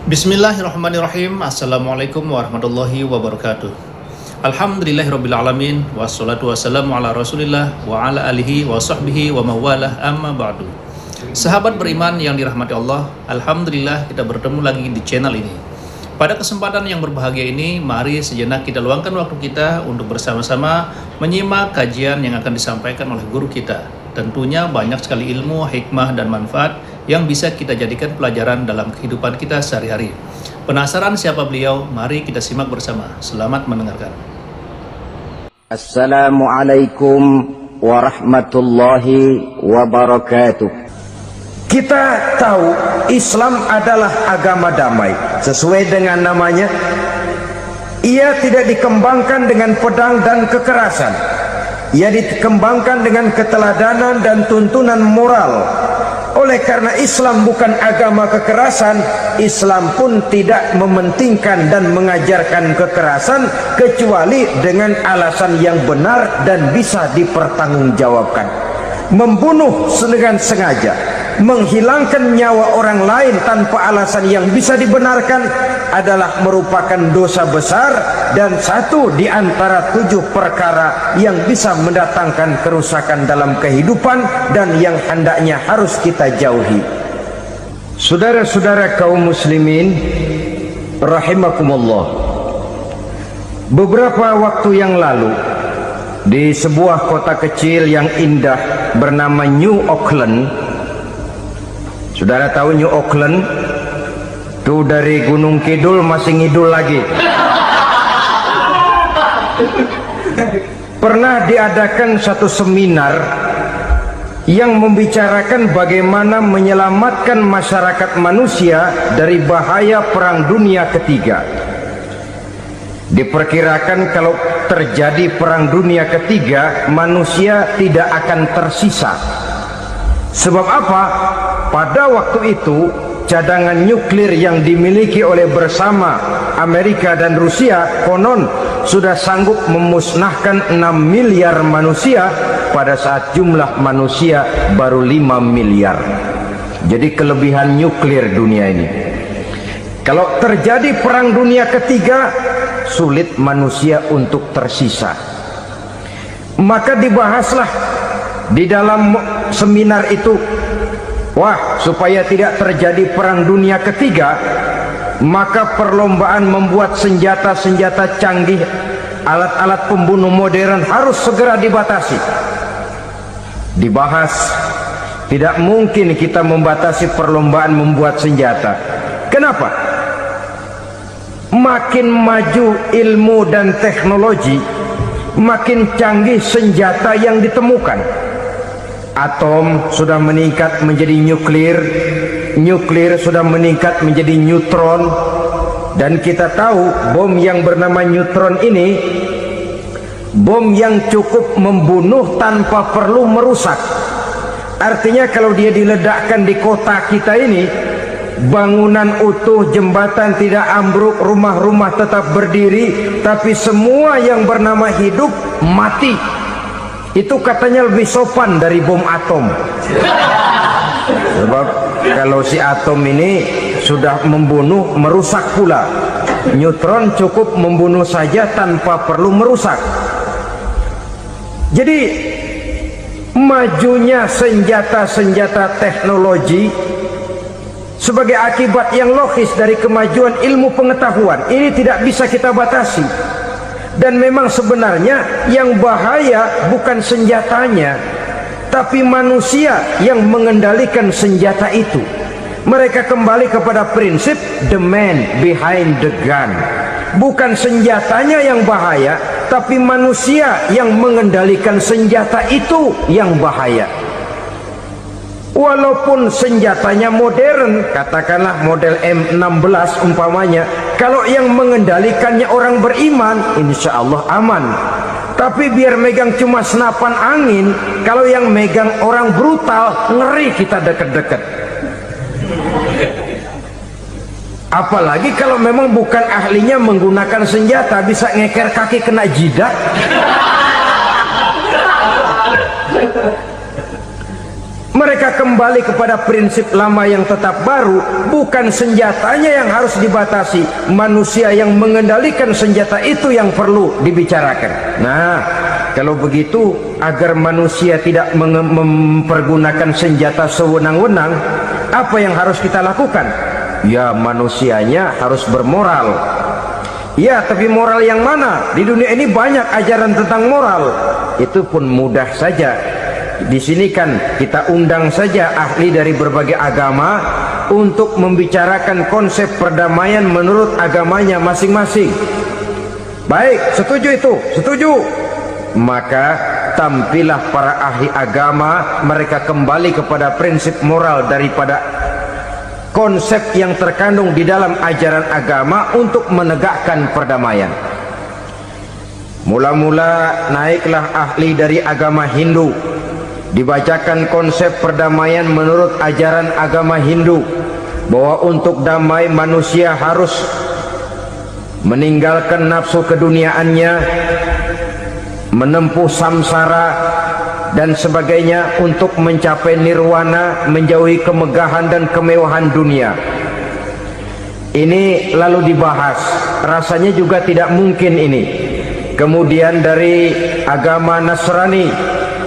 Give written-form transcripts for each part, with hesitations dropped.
Bismillahirrahmanirrahim. Assalamualaikum warahmatullahi wabarakatuh. Alhamdulillahirrabbilalamin. Wassalatu wassalamu ala rasulillah wa ala alihi wa sahbihi wa mawalah amma ba'du. Sahabat beriman yang dirahmati Allah, Alhamdulillah kita bertemu lagi di channel ini. Pada kesempatan yang berbahagia ini, mari sejenak kita luangkan waktu kita untuk bersama-sama menyimak kajian yang akan disampaikan oleh guru kita. Tentunya banyak sekali ilmu, hikmah, dan manfaat yang bisa kita jadikan pelajaran dalam kehidupan kita sehari-hari. Penasaran siapa beliau? Mari kita simak bersama. Selamat mendengarkan. Assalamualaikum warahmatullahi wabarakatuh. Kita tahu Islam adalah agama damai. Sesuai dengan namanya, ia tidak dikembangkan dengan pedang dan kekerasan. Ia dikembangkan dengan keteladanan dan tuntunan moral. Oleh karena Islam bukan agama kekerasan, Islam pun tidak mementingkan dan mengajarkan kekerasan kecuali dengan alasan yang benar dan bisa dipertanggungjawabkan. Membunuh dengan sengaja, menghilangkan nyawa orang lain tanpa alasan yang bisa dibenarkan adalah merupakan dosa besar dan satu di antara 7 perkara yang bisa mendatangkan kerusakan dalam kehidupan dan yang hendaknya harus kita jauhi. Saudara-saudara kaum muslimin rahimakumullah, beberapa waktu yang lalu di sebuah kota kecil yang indah bernama New Auckland. Saudara tahu New Auckland? Tuh dari Gunung Kidul masih ngidul lagi. Pernah diadakan satu seminar yang membicarakan bagaimana menyelamatkan masyarakat manusia dari bahaya Perang Dunia Ketiga. Diperkirakan kalau terjadi Perang Dunia Ketiga, manusia tidak akan tersisa. Sebab apa? Pada waktu itu cadangan nuklir yang dimiliki oleh bersama Amerika dan Rusia konon sudah sanggup memusnahkan 6 miliar manusia pada saat jumlah manusia baru 5 miliar. Jadi kelebihan nuklir dunia ini. Kalau terjadi Perang Dunia Ketiga, sulit manusia untuk tersisa. Maka dibahaslah di dalam seminar itu, wah, supaya tidak terjadi Perang Dunia Ketiga, maka perlombaan membuat senjata-senjata canggih, alat-alat pembunuh modern harus segera dibatasi. Dibahas, tidak mungkin kita membatasi perlombaan membuat senjata. Kenapa? Makin maju ilmu dan teknologi, makin canggih senjata yang ditemukan. Atom sudah meningkat menjadi nuklir, nuklir sudah meningkat menjadi neutron, dan kita tahu bom yang bernama neutron ini bom yang cukup membunuh tanpa perlu merusak. Artinya kalau dia diledakkan di kota kita ini, bangunan utuh, jembatan tidak ambruk, rumah-rumah tetap berdiri, tapi semua yang bernama hidup mati. Itu katanya lebih sopan dari bom atom. Sebab kalau si atom ini sudah membunuh, merusak pula. Neutron cukup membunuh saja tanpa perlu merusak. Jadi majunya senjata-senjata teknologi sebagai akibat yang logis dari kemajuan ilmu pengetahuan ini tidak bisa kita batasi. Dan memang sebenarnya yang bahaya bukan senjatanya, tapi manusia yang mengendalikan senjata itu. Mereka kembali kepada prinsip the man behind the gun. Bukan senjatanya yang bahaya, tapi manusia yang mengendalikan senjata itu yang bahaya. Walaupun senjatanya modern, katakanlah model M16 umpamanya, kalau yang mengendalikannya orang beriman, insya Allah aman. Tapi biar megang cuma senapan angin, kalau yang megang orang brutal, ngeri kita deket-deket. Apalagi kalau memang bukan ahlinya menggunakan senjata, bisa ngeker kaki kena jidat. Mereka kembali kepada prinsip lama yang tetap baru. Bukan senjatanya yang harus dibatasi, manusia yang mengendalikan senjata itu yang perlu dibicarakan. Nah, kalau begitu, agar manusia tidak mempergunakan senjata sewenang-wenang, apa yang harus kita lakukan? Ya, manusianya harus bermoral. Ya, tapi moral yang mana? Di dunia ini banyak ajaran tentang moral. Itu pun mudah saja. Di sini kan kita undang saja ahli dari berbagai agama untuk membicarakan konsep perdamaian menurut agamanya masing-masing. Baik, setuju itu? Setuju. Maka tampillah para ahli agama, mereka kembali kepada prinsip moral daripada konsep yang terkandung di dalam ajaran agama untuk menegakkan perdamaian. Mula-mula naiklah ahli dari agama Hindu, dibacakan konsep perdamaian menurut ajaran agama Hindu, bahwa untuk damai manusia harus meninggalkan nafsu keduniaannya, menempuh samsara dan sebagainya untuk mencapai nirwana, menjauhi kemegahan dan kemewahan dunia. Ini lalu dibahas, rasanya juga tidak mungkin ini. Kemudian dari agama Nasrani,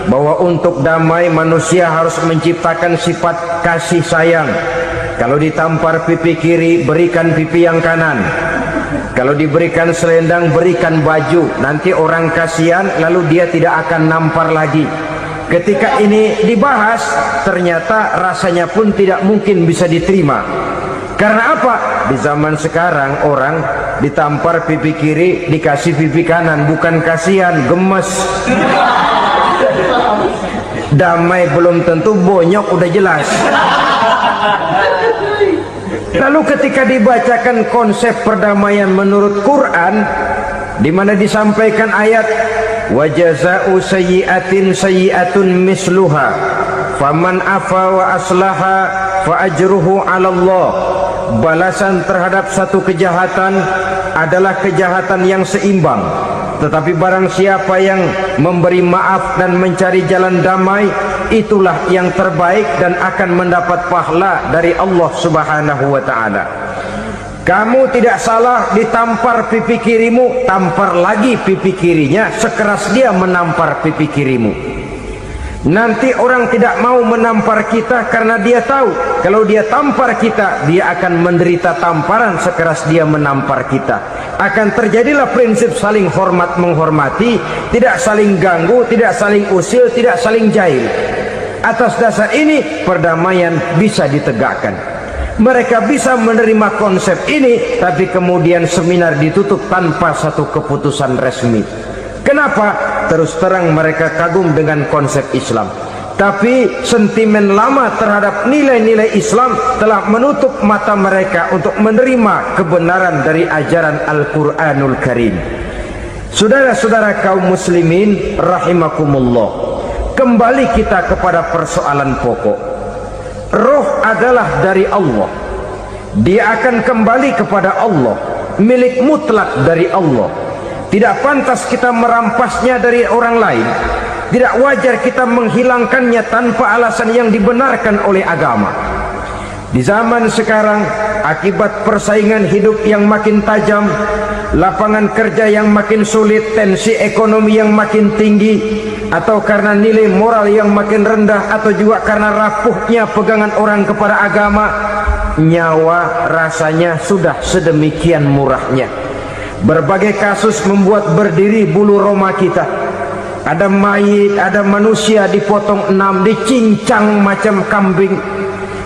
bahwa untuk damai manusia harus menciptakan sifat kasih sayang. Kalau ditampar pipi kiri, berikan pipi yang kanan. Kalau diberikan selendang, berikan baju. Nanti orang kasihan, lalu dia tidak akan nampar lagi. Ketika ini dibahas, ternyata rasanya pun tidak mungkin bisa diterima. Karena apa? Di zaman sekarang orang ditampar pipi kiri, dikasih pipi kanan. Bukan kasihan, gemes. Damai belum tentu, bonyok udah jelas. Lalu ketika dibacakan konsep perdamaian menurut Quran, di mana disampaikan ayat wa jazaa'u sayyi'atin sayyi'atun misluha faman afa wa aslaha fa ajruhu 'ala Allah. Balasan terhadap satu kejahatan adalah kejahatan yang seimbang. Tetapi barang siapa yang memberi maaf dan mencari jalan damai, itulah yang terbaik dan akan mendapat pahala dari Allah Subhanahu wa ta'ala. Kamu tidak salah ditampar pipi kirimu, tampar lagi pipi kirinya sekeras dia menampar pipi kirimu. Nanti orang tidak mau menampar kita karena dia tahu kalau dia tampar kita, dia akan menderita tamparan sekeras dia menampar kita. Akan terjadilah prinsip saling hormat menghormati, tidak saling ganggu, tidak saling usil, tidak saling jahil. Atas dasar ini perdamaian bisa ditegakkan. Mereka bisa menerima konsep ini, tapi kemudian seminar ditutup tanpa satu keputusan resmi. Kenapa? Terus terang mereka kagum dengan konsep Islam, tapi sentimen lama terhadap nilai-nilai Islam telah menutup mata mereka untuk menerima kebenaran dari ajaran Al-Quranul Karim. Saudara-saudara kaum muslimin rahimakumullah, kembali kita kepada persoalan pokok. Roh adalah dari Allah, dia akan kembali kepada Allah, milik mutlak dari Allah. Tidak pantas kita merampasnya dari orang lain. Tidak wajar kita menghilangkannya tanpa alasan yang dibenarkan oleh agama. Di zaman sekarang, akibat persaingan hidup yang makin tajam, lapangan kerja yang makin sulit, tensi ekonomi yang makin tinggi, atau karena nilai moral yang makin rendah, atau juga karena rapuhnya pegangan orang kepada agama, nyawa rasanya sudah sedemikian murahnya. Berbagai kasus membuat berdiri bulu roma kita. Ada mayit, ada manusia dipotong 6, dicincang macam kambing.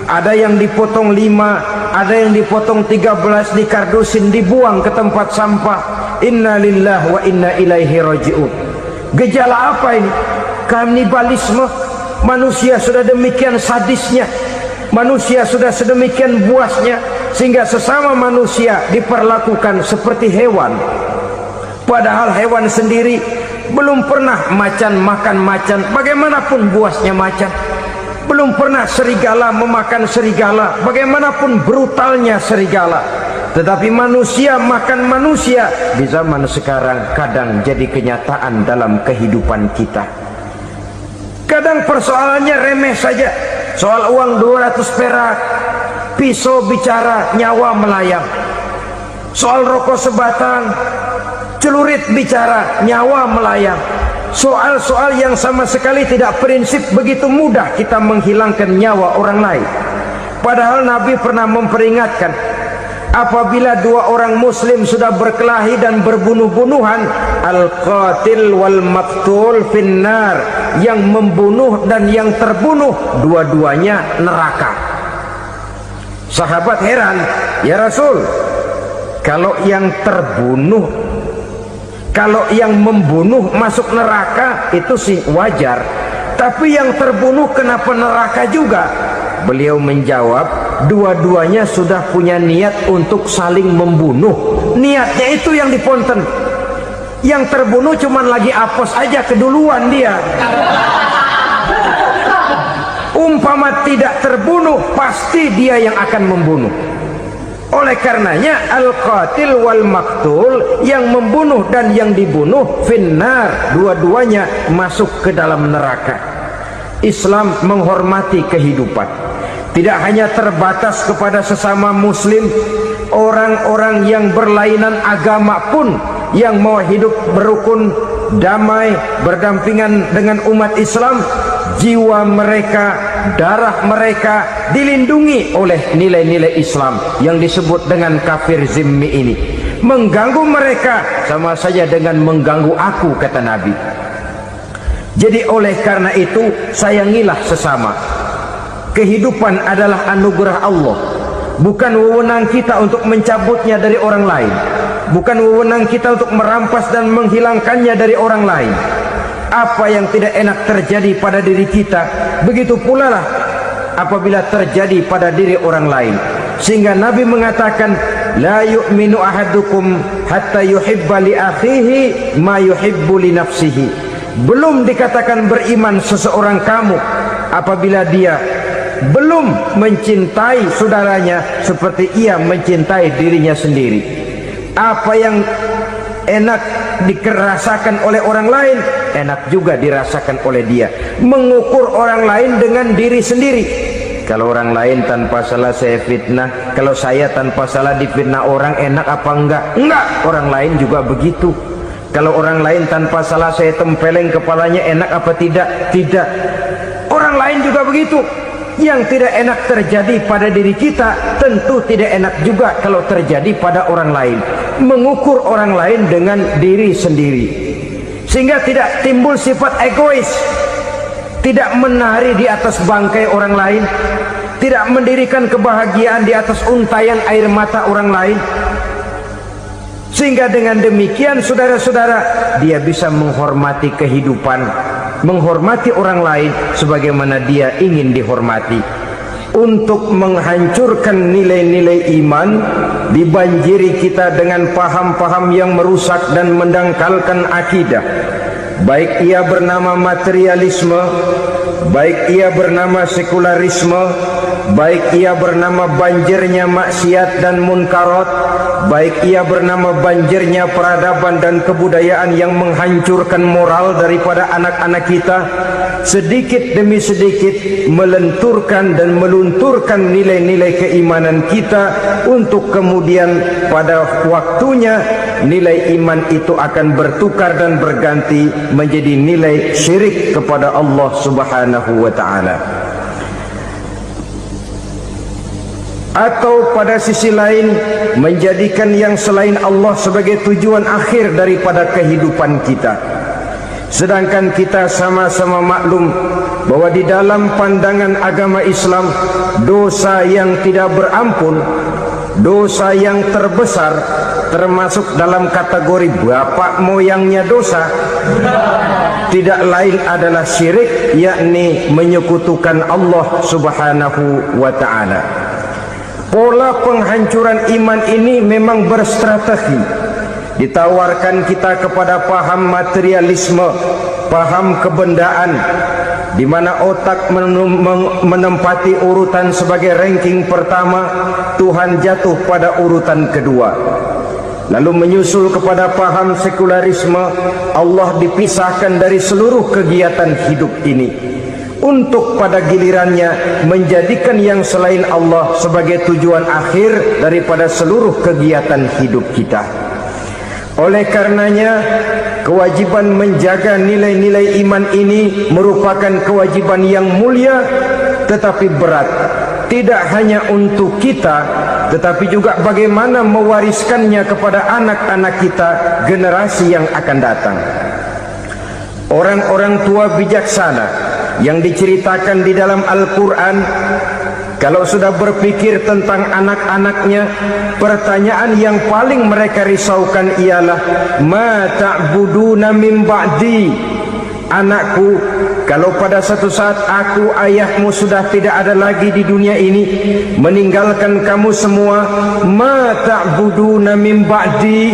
Ada yang dipotong 5, ada yang dipotong 13, dikardusin, dibuang ke tempat sampah. Inna lillahi wa inna ilaihi raji'un. Gejala apa ini? Kanibalisme. Manusia sudah demikian sadisnya, manusia sudah sedemikian buasnya, sehingga sesama manusia diperlakukan seperti hewan. Padahal hewan sendiri belum pernah macan makan macan, bagaimanapun buasnya macan. Belum pernah serigala memakan serigala, bagaimanapun brutalnya serigala. Tetapi manusia makan manusia di zaman sekarang kadang jadi kenyataan dalam kehidupan kita. Kadang persoalannya remeh saja. soal uang 200 perak, pisau bicara nyawa melayang. Soal rokok sebatang, celurit bicara nyawa melayang. Soal-soal yang sama sekali tidak prinsip, begitu mudah kita menghilangkan nyawa orang lain. Padahal Nabi pernah memperingatkan, apabila dua orang muslim sudah berkelahi dan berbunuh-bunuhan, al-qatil wal maktul finnar, yang membunuh dan yang terbunuh dua-duanya neraka. Sahabat heran, ya Rasul, kalau yang terbunuh, kalau yang membunuh masuk neraka itu sih wajar, tapi yang terbunuh kenapa neraka juga? Beliau menjawab, dua-duanya sudah punya niat untuk saling membunuh. Niatnya itu yang diponten. Yang terbunuh cuman lagi apes aja, keduluan dia. Umpama tidak terbunuh, pasti dia yang akan membunuh. Oleh karenanya al-qatil wal maktul, yang membunuh dan yang dibunuh finnar, dua-duanya masuk ke dalam neraka. Islam menghormati kehidupan, tidak hanya terbatas kepada sesama muslim, orang-orang yang berlainan agama pun yang mau hidup berukun, damai, berdampingan dengan umat Islam, jiwa mereka, darah mereka dilindungi oleh nilai-nilai Islam yang disebut dengan kafir zimmi ini. Mengganggu mereka sama saja dengan mengganggu aku, kata Nabi. Jadi oleh karena itu, sayangilah sesama. Kehidupan adalah anugerah Allah, bukan wewenang kita untuk mencabutnya dari orang lain, bukan wewenang kita untuk merampas dan menghilangkannya dari orang lain. Apa yang tidak enak terjadi pada diri kita, begitu pula lah apabila terjadi pada diri orang lain. Sehingga Nabi mengatakan, la yu'minu ahadukum hatta yuhibba li akhihi ma yuhibbu li nafsihi. Belum dikatakan beriman seseorang kamu apabila dia belum mencintai saudaranya seperti ia mencintai dirinya sendiri. Apa yang enak dirasakan oleh orang lain, enak juga dirasakan oleh dia. Mengukur orang lain dengan diri sendiri. Kalau orang lain tanpa salah saya fitnah, kalau saya tanpa salah difitnah orang, enak apa enggak? Enggak, orang lain juga begitu. Kalau orang lain tanpa salah saya tempeleng kepalanya, enak apa tidak? Tidak. Orang lain juga begitu. Yang tidak enak terjadi pada diri kita, tentu tidak enak juga kalau terjadi pada orang lain. Mengukur orang lain dengan diri sendiri, sehingga tidak timbul sifat egois, tidak menari di atas bangkai orang lain, tidak mendirikan kebahagiaan di atas untayan air mata orang lain. Sehingga dengan demikian, saudara-saudara, dia bisa menghormati kehidupan, menghormati orang lain sebagaimana dia ingin dihormati. Untuk menghancurkan nilai-nilai iman, dibanjiri kita dengan paham-paham yang merusak dan mendangkalkan akidah, baik ia bernama materialisme, baik ia bernama sekularisme, baik ia bernama banjirnya maksiat dan munkarat, baik ia bernama banjirnya peradaban dan kebudayaan yang menghancurkan moral daripada anak-anak kita, sedikit demi sedikit melenturkan dan melunturkan nilai-nilai keimanan kita, untuk kemudian pada waktunya nilai iman itu akan bertukar dan berganti menjadi nilai syirik kepada Allah Subhanahu wa ta'ala. Atau pada sisi lain, menjadikan yang selain Allah sebagai tujuan akhir daripada kehidupan kita. Sedangkan kita sama-sama maklum bahwa di dalam pandangan agama Islam, dosa yang tidak berampun, dosa yang terbesar, termasuk dalam kategori bapak moyangnya dosa, tidak lain adalah syirik, yakni menyekutukan Allah Subhanahu wa ta'ala. Pola penghancuran iman ini memang berstrategi. Ditawarkan kita kepada paham materialisme, paham kebendaan, di mana otak menempati urutan sebagai ranking pertama, Tuhan jatuh pada urutan kedua. Lalu menyusul kepada paham sekularisme, Allah dipisahkan dari seluruh kegiatan hidup ini. untuk pada gilirannya menjadikan yang selain Allah sebagai tujuan akhir daripada seluruh kegiatan hidup kita. Oleh karenanya, kewajiban menjaga nilai-nilai iman ini merupakan kewajiban yang mulia tetapi berat, tidak hanya untuk kita tetapi juga bagaimana mewariskannya kepada anak-anak kita, generasi yang akan datang. Orang-orang tua bijaksana yang diceritakan di dalam Al-Quran, kalau sudah berpikir tentang anak-anaknya, pertanyaan yang paling mereka risaukan ialah ma ta'buduna min ba'di. Anakku, kalau pada satu saat aku, ayahmu sudah tidak ada lagi di dunia ini, meninggalkan kamu semua, ma ta'buduna min ba'di,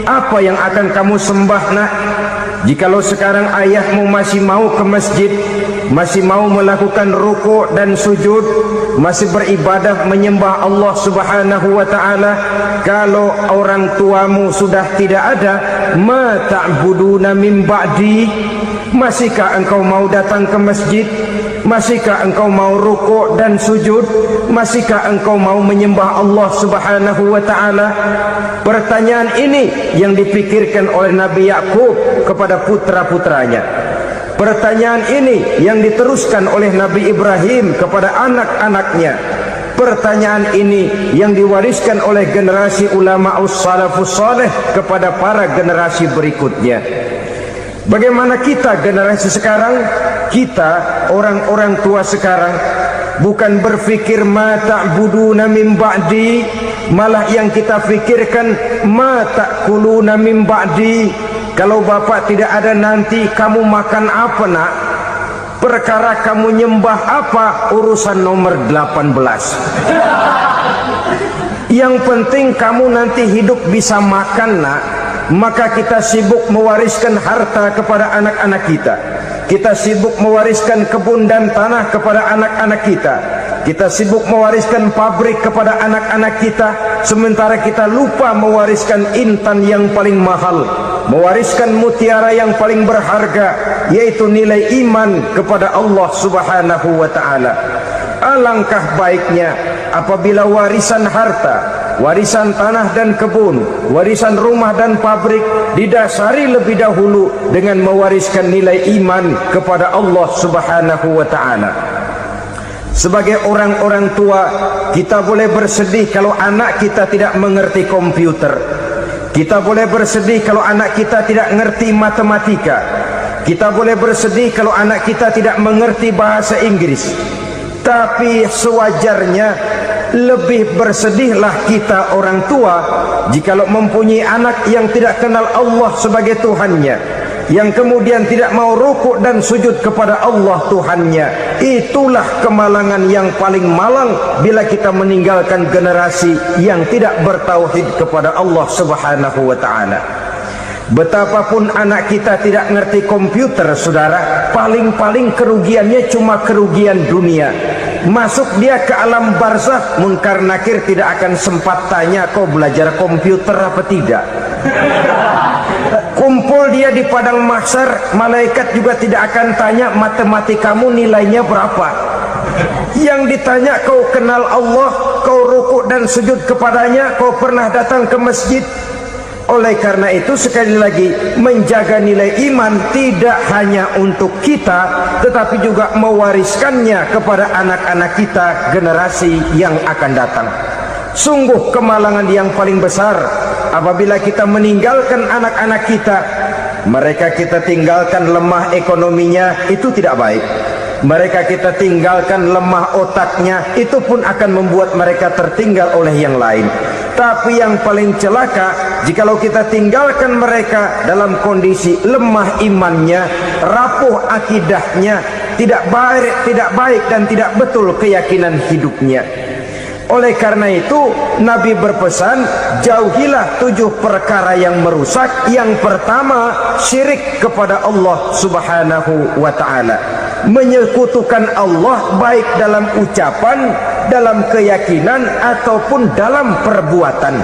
apa yang akan kamu sembah nak? Jikalau sekarang ayahmu masih mau ke masjid, masih mau melakukan rukuk dan sujud, masih beribadah menyembah Allah Subhanahu wa taala, kalau orang tuamu sudah tidak ada, ma ta'buduna min ba'di, masihkah engkau mau datang ke masjid? Masihkah engkau mau rukuk dan sujud? Masihkah engkau mau menyembah Allah Subhanahu wa taala? Pertanyaan ini yang dipikirkan oleh Nabi Yakub kepada putra-putranya. Pertanyaan ini yang diteruskan oleh Nabi Ibrahim kepada anak-anaknya. Pertanyaan ini yang diwariskan oleh generasi ulama salafus saleh kepada para generasi berikutnya. Bagaimana kita generasi sekarang? Kita orang-orang tua sekarang bukan berfikir ma ta'buduna min ba'di, malah yang kita fikirkan ma ta'kuluna min ba'di. Kalau bapak tidak ada nanti kamu makan apa nak? Perkara kamu nyembah apa? Urusan nomor 18. Yang penting kamu nanti hidup bisa makan nak. Maka kita sibuk mewariskan harta kepada anak-anak kita. Kita sibuk mewariskan kebun dan tanah kepada anak-anak kita. Kita sibuk mewariskan pabrik kepada anak-anak kita, sementara kita lupa mewariskan intan yang paling mahal, mewariskan mutiara yang paling berharga, yaitu nilai iman kepada Allah Subhanahu wa taala. Alangkah baiknya apabila warisan harta, warisan tanah dan kebun, warisan rumah dan pabrik didasari lebih dahulu dengan mewariskan nilai iman kepada Allah Subhanahu wa taala. Sebagai orang-orang tua, kita boleh bersedih kalau anak kita tidak mengerti komputer. Kita boleh bersedih kalau anak kita tidak mengerti matematika. Kita boleh bersedih kalau anak kita tidak mengerti bahasa Inggris. Tapi sewajarnya lebih bersedihlah kita orang tua jikalau mempunyai anak yang tidak kenal Allah sebagai Tuhannya, yang kemudian tidak mau rukuk dan sujud kepada Allah Tuhannya. Itulah kemalangan yang paling malang bila kita meninggalkan generasi yang tidak bertauhid kepada Allah Subhanahu wa taala. Betapapun anak kita tidak ngerti komputer, saudara, paling-paling kerugiannya cuma kerugian dunia. Masuk dia ke alam barzakh, munkar nakir tidak akan sempat tanya kau belajar komputer apa tidak. Kumpul dia di padang mahsyar, malaikat juga tidak akan tanya matematikamu nilainya berapa. Yang ditanya kau kenal Allah, kau rukuk dan sujud kepadanya, kau pernah datang ke masjid. Oleh karena itu sekali lagi, menjaga nilai iman tidak hanya untuk kita, tetapi juga mewariskannya kepada anak-anak kita, generasi yang akan datang. Sungguh kemalangan yang paling besar apabila kita meninggalkan anak-anak kita. Mereka kita tinggalkan lemah ekonominya, itu tidak baik. Mereka kita tinggalkan lemah otaknya, itu pun akan membuat mereka tertinggal oleh yang lain. Tapi yang paling celaka, jikalau kita tinggalkan mereka dalam kondisi lemah imannya, rapuh akidahnya, tidak baik dan tidak betul keyakinan hidupnya. Oleh karena itu Nabi berpesan, jauhilah 7 perkara yang merusak. Yang pertama, syirik kepada Allah Subhanahu wa taala. Menyekutukan Allah baik dalam ucapan, dalam keyakinan ataupun dalam perbuatan.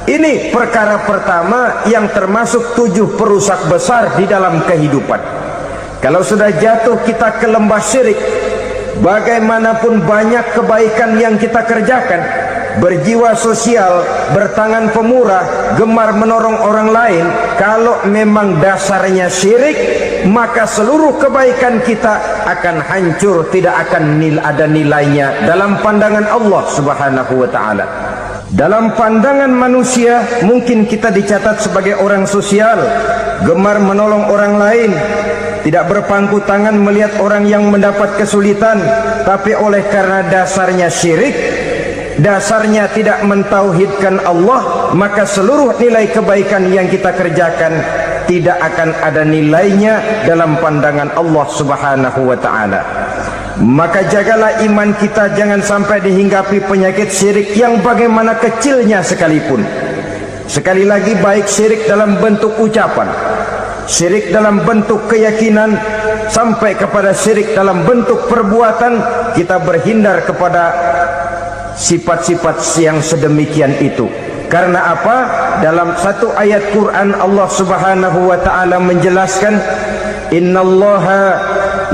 Ini perkara pertama yang termasuk 7 perusak besar di dalam kehidupan. Kalau sudah jatuh kita ke lembah syirik, bagaimanapun banyak kebaikan yang kita kerjakan, berjiwa sosial, bertangan pemurah, gemar menolong orang lain, kalau memang dasarnya syirik, maka seluruh kebaikan kita akan hancur, tidak akan ada nilainya dalam pandangan Allah Subhanahu wa ta'ala. Dalam pandangan manusia mungkin kita dicatat sebagai orang sosial, gemar menolong orang lain, tidak berpangku tangan melihat orang yang mendapat kesulitan. Tapi oleh karena dasarnya syirik, dasarnya tidak mentauhidkan Allah, maka seluruh nilai kebaikan yang kita kerjakan tidak akan ada nilainya dalam pandangan Allah Subhanahu wa ta'ala. Maka jagalah iman kita, jangan sampai dihinggapi penyakit syirik yang bagaimana kecilnya sekalipun. Sekali lagi, baik syirik dalam bentuk ucapan, syirik dalam bentuk keyakinan, sampai kepada syirik dalam bentuk perbuatan, kita berhindar kepada sifat-sifat yang sedemikian itu. Karena apa? Dalam satu ayat Quran Allah Subhanahu wa ta'ala menjelaskan, innallaha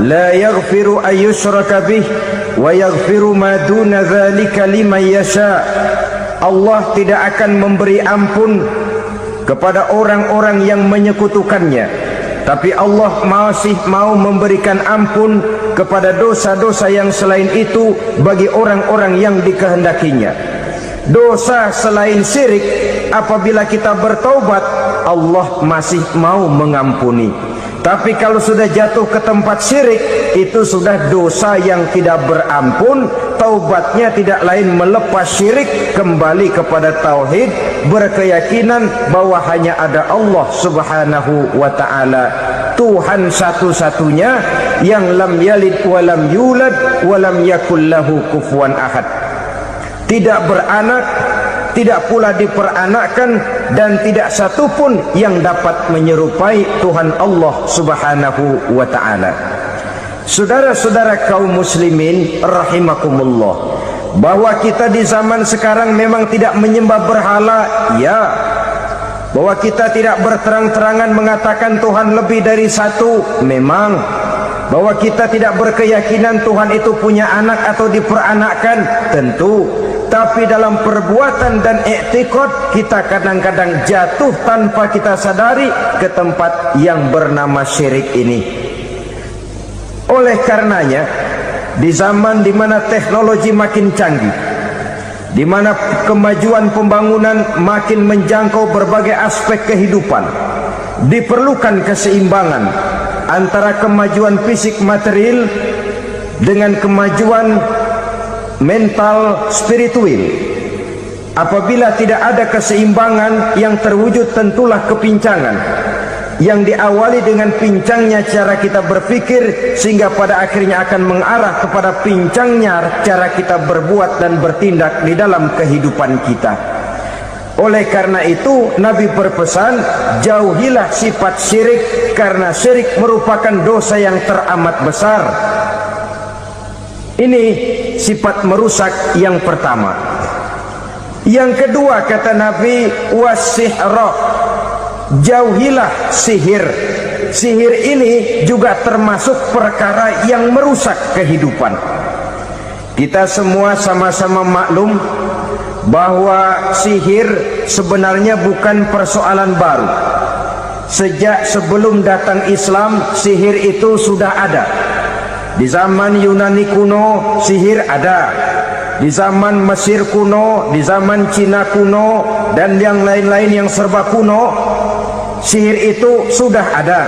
la yaghfiru ayyushraka bih wa yaghfiru ma duna dzalika liman yasha. Allah tidak akan memberi ampun kepada orang-orang yang menyekutukannya, tapi Allah masih mau memberikan ampun kepada dosa-dosa yang selain itu bagi orang-orang yang dikehendakinya. Dosa selain syirik, apabila kita bertaubat, Allah masih mau mengampuni. Tapi kalau sudah jatuh ke tempat syirik, itu sudah dosa yang tidak berampun. Taubatnya tidak lain melepas syirik, kembali kepada tauhid, berkeyakinan bahwa hanya ada Allah Subhanahu wa ta'ala, Tuhan satu-satunya, yang lam yalid walam yulad walam yakul lahu kufuwan ahad. Tidak beranak, tidak pula diperanakkan, dan tidak satupun yang dapat menyerupai Tuhan Allah Subhanahu wa ta'ala. Saudara-saudara kaum muslimin rahimakumullah, bahwa kita di zaman sekarang memang tidak menyembah berhala, ya. Bahwa kita tidak berterang-terangan mengatakan Tuhan lebih dari satu, memang. Bahwa kita tidak berkeyakinan Tuhan itu punya anak atau diperanakkan, tentu. Tapi dalam perbuatan dan i'tiqad, kita kadang-kadang jatuh tanpa kita sadari ke tempat yang bernama syirik ini. Oleh karenanya, di zaman di mana teknologi makin canggih, di mana kemajuan pembangunan makin menjangkau berbagai aspek kehidupan, diperlukan keseimbangan antara kemajuan fisik material dengan kemajuan mental spiritual. Apabila tidak ada keseimbangan, yang terwujud tentulah kepincangan, yang diawali dengan pincangnya cara kita berpikir, sehingga pada akhirnya akan mengarah kepada pincangnya cara kita berbuat dan bertindak di dalam kehidupan kita. Oleh karena itu Nabi berpesan, jauhilah sifat syirik, karena syirik merupakan dosa yang teramat besar. Ini sifat merusak yang pertama. Yang kedua, kata Nabi, wasihra, jauhilah sihir. Sihir ini juga termasuk perkara yang merusak kehidupan. Kita semua sama-sama maklum bahwa sihir sebenarnya bukan persoalan baru. Sejak sebelum datang Islam, sihir itu sudah ada. Di zaman Yunani kuno, sihir ada. Di zaman Mesir kuno, di zaman Cina kuno, dan yang lain-lain yang serba kuno, sihir itu sudah ada.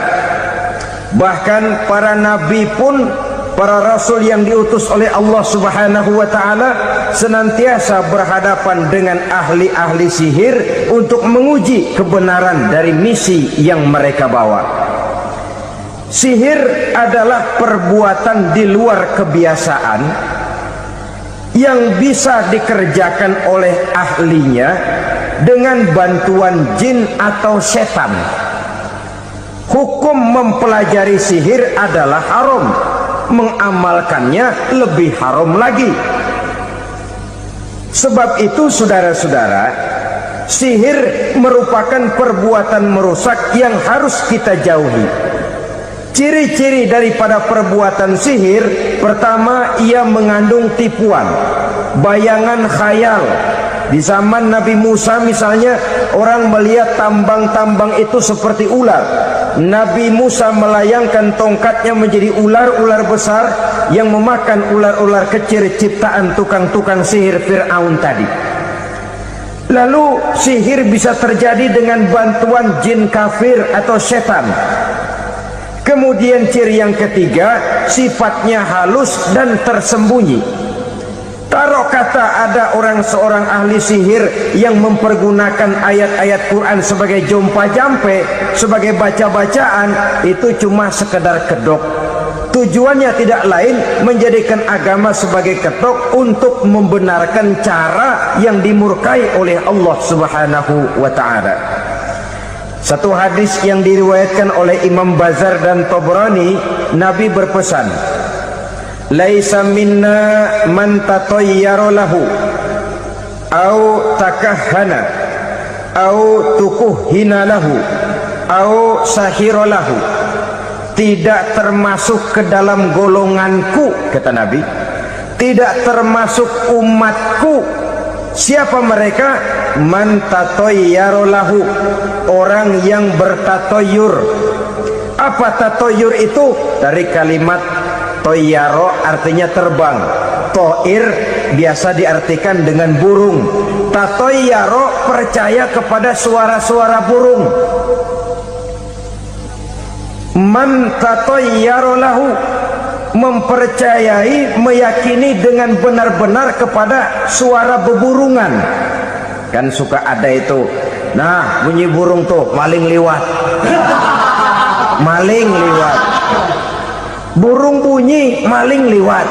Bahkan para nabi pun, para rasul yang diutus oleh Allah Subhanahu wa ta'ala, senantiasa berhadapan dengan ahli-ahli sihir untuk menguji kebenaran dari misi yang mereka bawa. Sihir adalah perbuatan di luar kebiasaan yang bisa dikerjakan oleh ahlinya dengan bantuan jin atau setan. Hukum mempelajari sihir adalah haram, mengamalkannya lebih haram lagi. Sebab itu saudara-saudara, sihir merupakan perbuatan merusak yang harus kita jauhi. Ciri-ciri daripada perbuatan sihir, pertama, ia mengandung tipuan, bayangan khayal. Di zaman Nabi Musa misalnya, orang melihat tambang-tambang itu seperti ular. Nabi Musa melayangkan tongkatnya menjadi ular-ular besar yang memakan ular-ular kecil ciptaan tukang-tukang sihir Fir'aun tadi. Lalu sihir bisa terjadi dengan bantuan jin kafir atau setan. Kemudian ciri yang ketiga, sifatnya halus dan tersembunyi. Taruh kata ada seorang ahli sihir yang mempergunakan ayat-ayat Quran sebagai jompa jampe, sebagai baca-bacaan, itu cuma sekedar kedok. Tujuannya tidak lain menjadikan agama sebagai ketok untuk membenarkan cara yang dimurkai oleh Allah Subhanahu wa ta'ala. Satu hadis yang diriwayatkan oleh Imam Bazar dan Tabrani, Nabi berpesan, laisa minna man tatayyara lahu au takahhana au tukuhina lahu au sahira lahu. Tidak termasuk ke dalam golonganku, kata Nabi, tidak termasuk umatku. Siapa mereka? Man tatayyara lahu, orang yang bertatoyur. Apa tatoyur itu? Dari kalimat toyaro, artinya terbang. Toir biasa diartikan dengan burung. Tatoyaro percaya kepada suara-suara burung. Man tatoyaro lahu, mempercayai, meyakini dengan benar-benar kepada suara beburungan. Kan suka ada itu, nah bunyi burung tuh, maling liwat. Maling liwat, burung bunyi, maling liwat.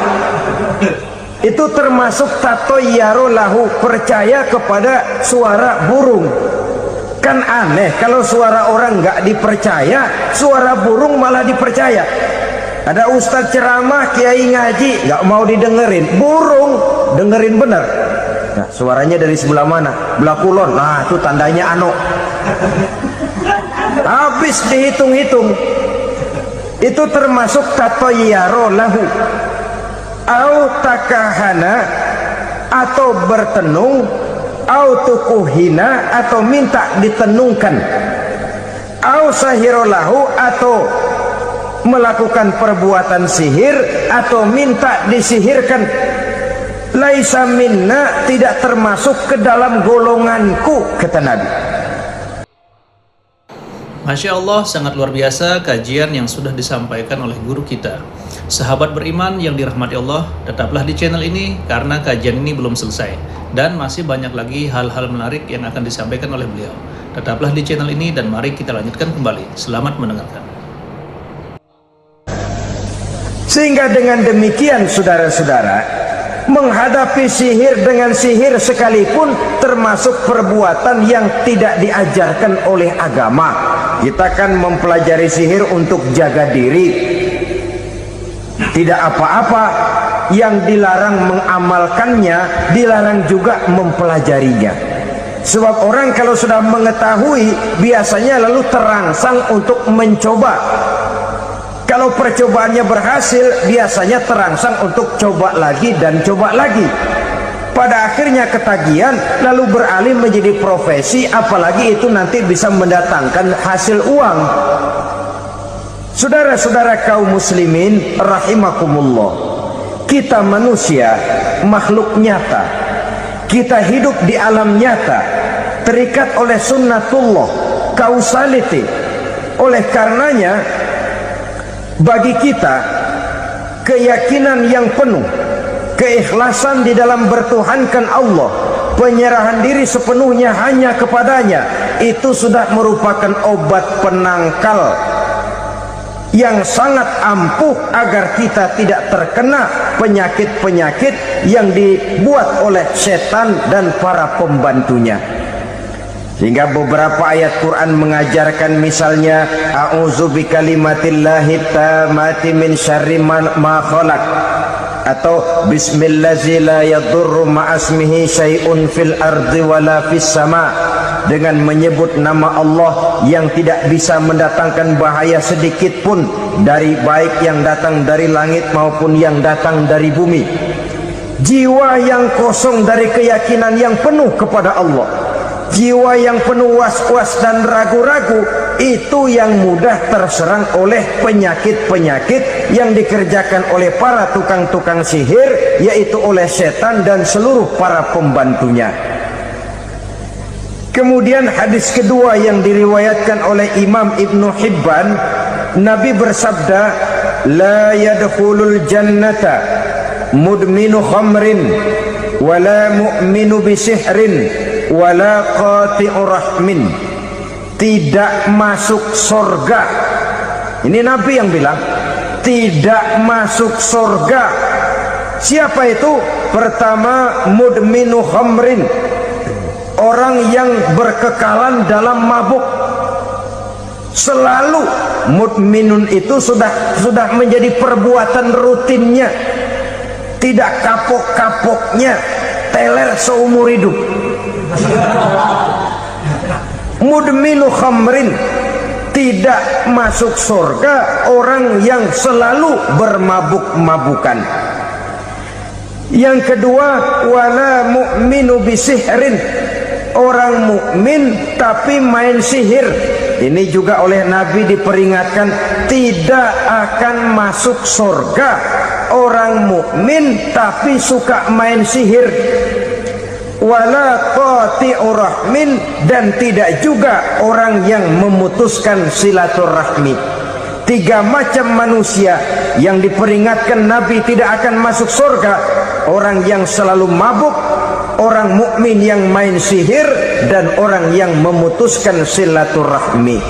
Itu termasuk tatoyaro lahu, percaya kepada suara burung. Kan aneh kalau suara orang nggak dipercaya, suara burung malah dipercaya. Ada ustadz ceramah, kiai ngaji, nggak mau didengerin, burung dengerin bener. Nah, suaranya dari sebelah mana? Belah kulon. Nah, itu tandanya anu. Habis dihitung-hitung. Itu termasuk tatoyaro lahu. Au takahana, atau bertenung, au tukuhina, atau minta ditenungkan, au sahirolahu, atau melakukan perbuatan sihir atau minta disihirkan. Laisa minna, tidak termasuk ke dalam golonganku, kata Nabi. Masya Allah, sangat luar biasa kajian yang sudah disampaikan oleh guru kita. Sahabat beriman yang dirahmati Allah, tetaplah di channel ini karena kajian ini belum selesai dan masih banyak lagi hal-hal menarik yang akan disampaikan oleh beliau. Tetaplah di channel ini dan mari kita lanjutkan kembali. Selamat mendengarkan. Sehingga dengan demikian, saudara-saudara, menghadapi sihir dengan sihir sekalipun termasuk perbuatan yang tidak diajarkan oleh agama. Kita kan mempelajari sihir untuk jaga diri, tidak apa-apa. Yang dilarang mengamalkannya, dilarang juga mempelajarinya. Sebab orang kalau sudah mengetahui, biasanya lalu terangsang untuk mencoba. Kalau percobaannya berhasil, biasanya terangsang untuk coba lagi dan coba lagi. Pada akhirnya ketagihan, lalu beralih menjadi profesi, apalagi itu nanti bisa mendatangkan hasil uang. Saudara-saudara kaum muslimin rahimakumullah, kita manusia makhluk nyata, kita hidup di alam nyata, terikat oleh sunnatullah, causality. Oleh karenanya, bagi kita keyakinan yang penuh, keikhlasan di dalam bertuhankan Allah, penyerahan diri sepenuhnya hanya kepadanya, itu sudah merupakan obat penangkal yang sangat ampuh agar kita tidak terkena penyakit-penyakit yang dibuat oleh setan dan para pembantunya. Sehingga beberapa ayat Quran mengajarkan, misalnya a'udzu bikalimatillahi tammati min syarri ma khalaq, atau bismillazi la yadurru ma'asmihi syai'un fil ardi wala fis sama, dengan menyebut nama Allah yang tidak bisa mendatangkan bahaya sedikit pun, dari baik yang datang dari langit maupun yang datang dari bumi. Jiwa yang kosong dari keyakinan yang penuh kepada Allah, jiwa yang penuh was-was dan ragu-ragu, itu yang mudah terserang oleh penyakit-penyakit yang dikerjakan oleh para tukang-tukang sihir, yaitu oleh setan dan seluruh para pembantunya. Kemudian hadis kedua yang diriwayatkan oleh Imam Ibnu Hibban, Nabi bersabda, la yadkhulul jannata mudminu khamrin wala mu'minu bisihrin wala qati'ur rahmin. Tidak masuk surga. Ini Nabi yang bilang, tidak masuk surga. Siapa itu? Pertama, mudminu khamrin, orang yang berkekalan dalam mabuk. Selalu mudminun itu sudah menjadi perbuatan rutinnya, tidak kapok-kapoknya, teler seumur hidup. Mudminu khamrin, tidak masuk surga orang yang selalu bermabuk-mabukan. Yang kedua, wala mu'minu bisihrin, orang mukmin tapi main sihir. Ini juga oleh Nabi diperingatkan, tidak akan masuk surga orang mukmin tapi suka main sihir. Wala qati'ur rahmin, dan tidak juga orang yang memutuskan silaturahmi. Tiga macam manusia yang diperingatkan Nabi tidak akan masuk surga: orang yang selalu mabuk, orang mukmin yang main sihir, dan orang yang memutuskan silaturahmi.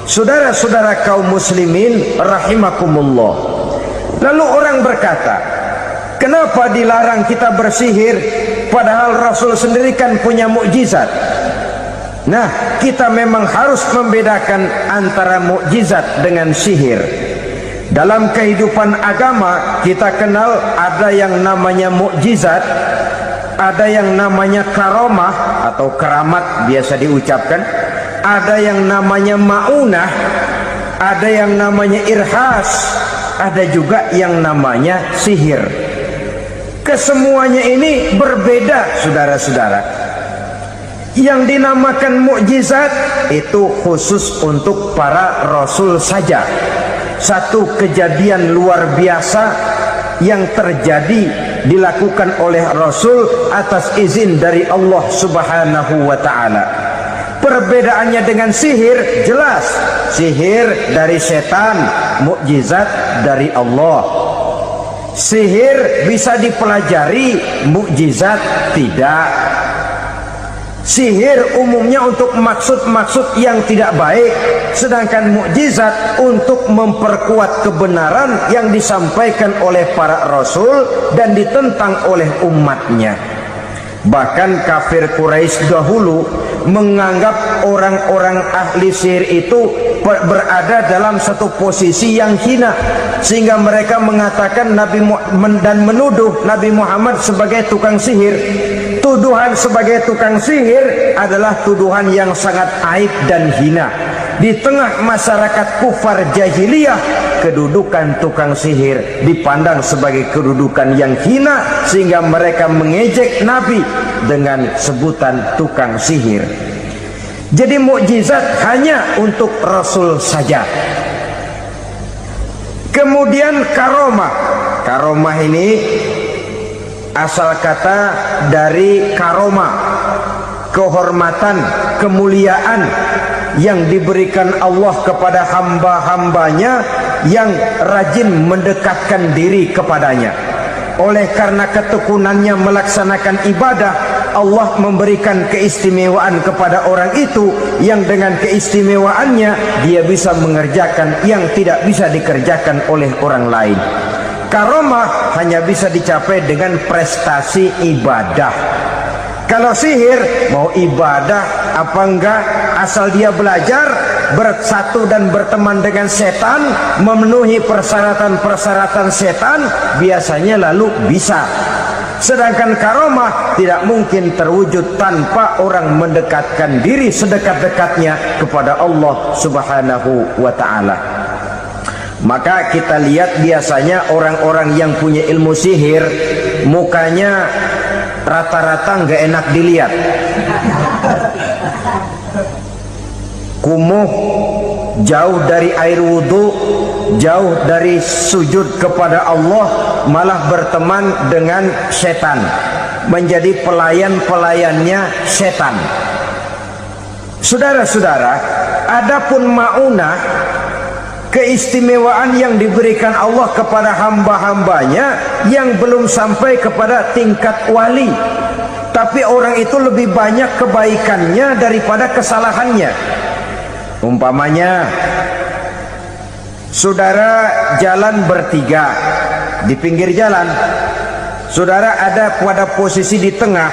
Saudara-saudara kaum muslimin rahimakumullah. Lalu orang berkata, kenapa dilarang kita bersihir padahal Rasul sendiri kan punya mukjizat? Nah, kita memang harus membedakan antara mukjizat dengan sihir. Dalam kehidupan agama kita kenal ada yang namanya mukjizat, ada yang namanya karomah atau keramat biasa diucapkan, ada yang namanya maunah, ada yang namanya irhas, ada juga yang namanya sihir. Kesemuanya ini berbeda, saudara-saudara. Yang dinamakan mukjizat itu khusus untuk para rasul saja. Satu kejadian luar biasa yang terjadi dilakukan oleh Rasul atas izin dari Allah Subhanahu wa ta'ala. Perbedaannya dengan sihir jelas. Sihir dari setan, mukjizat dari Allah. Sihir bisa dipelajari, mukjizat tidak. Sihir umumnya untuk maksud-maksud yang tidak baik, sedangkan mukjizat untuk memperkuat kebenaran yang disampaikan oleh para rasul dan ditentang oleh umatnya. Bahkan kafir Quraisy dahulu menganggap orang-orang ahli sihir itu berada dalam satu posisi yang hina, sehingga mereka mengatakan dan menuduh Nabi Muhammad sebagai tukang sihir. Tuduhan sebagai tukang sihir adalah tuduhan yang sangat aib dan hina. Di tengah masyarakat kufar jahiliyah, kedudukan tukang sihir dipandang sebagai kedudukan yang hina, sehingga mereka mengejek Nabi dengan sebutan tukang sihir. Jadi mukjizat hanya untuk Rasul saja. Kemudian karomah. Karomah ini asal kata dari karoma, kehormatan, kemuliaan yang diberikan Allah kepada hamba-hambanya yang rajin mendekatkan diri kepadanya. Oleh karena ketekunannya melaksanakan ibadah, Allah memberikan keistimewaan kepada orang itu, yang dengan keistimewaannya dia bisa mengerjakan yang tidak bisa dikerjakan oleh orang lain. Karomah hanya bisa dicapai dengan prestasi ibadah. Kalau sihir, mau ibadah apa enggak, asal dia belajar, bersatu dan berteman dengan setan, memenuhi persyaratan-persyaratan setan, biasanya lalu bisa. Sedangkan karomah tidak mungkin terwujud tanpa orang mendekatkan diri sedekat-dekatnya kepada Allah Subhanahu wa ta'ala. Maka kita lihat biasanya orang-orang yang punya ilmu sihir, mukanya rata-rata nggak enak dilihat, kumuh, jauh dari air wudhu, jauh dari sujud kepada Allah, malah berteman dengan setan, menjadi pelayan-pelayannya setan. Saudara-saudara, adapun maunah, keistimewaan yang diberikan Allah kepada hamba-hambanya yang belum sampai kepada tingkat wali, tapi orang itu lebih banyak kebaikannya daripada kesalahannya. Umpamanya, saudara jalan bertiga di pinggir jalan, saudara ada pada posisi di tengah,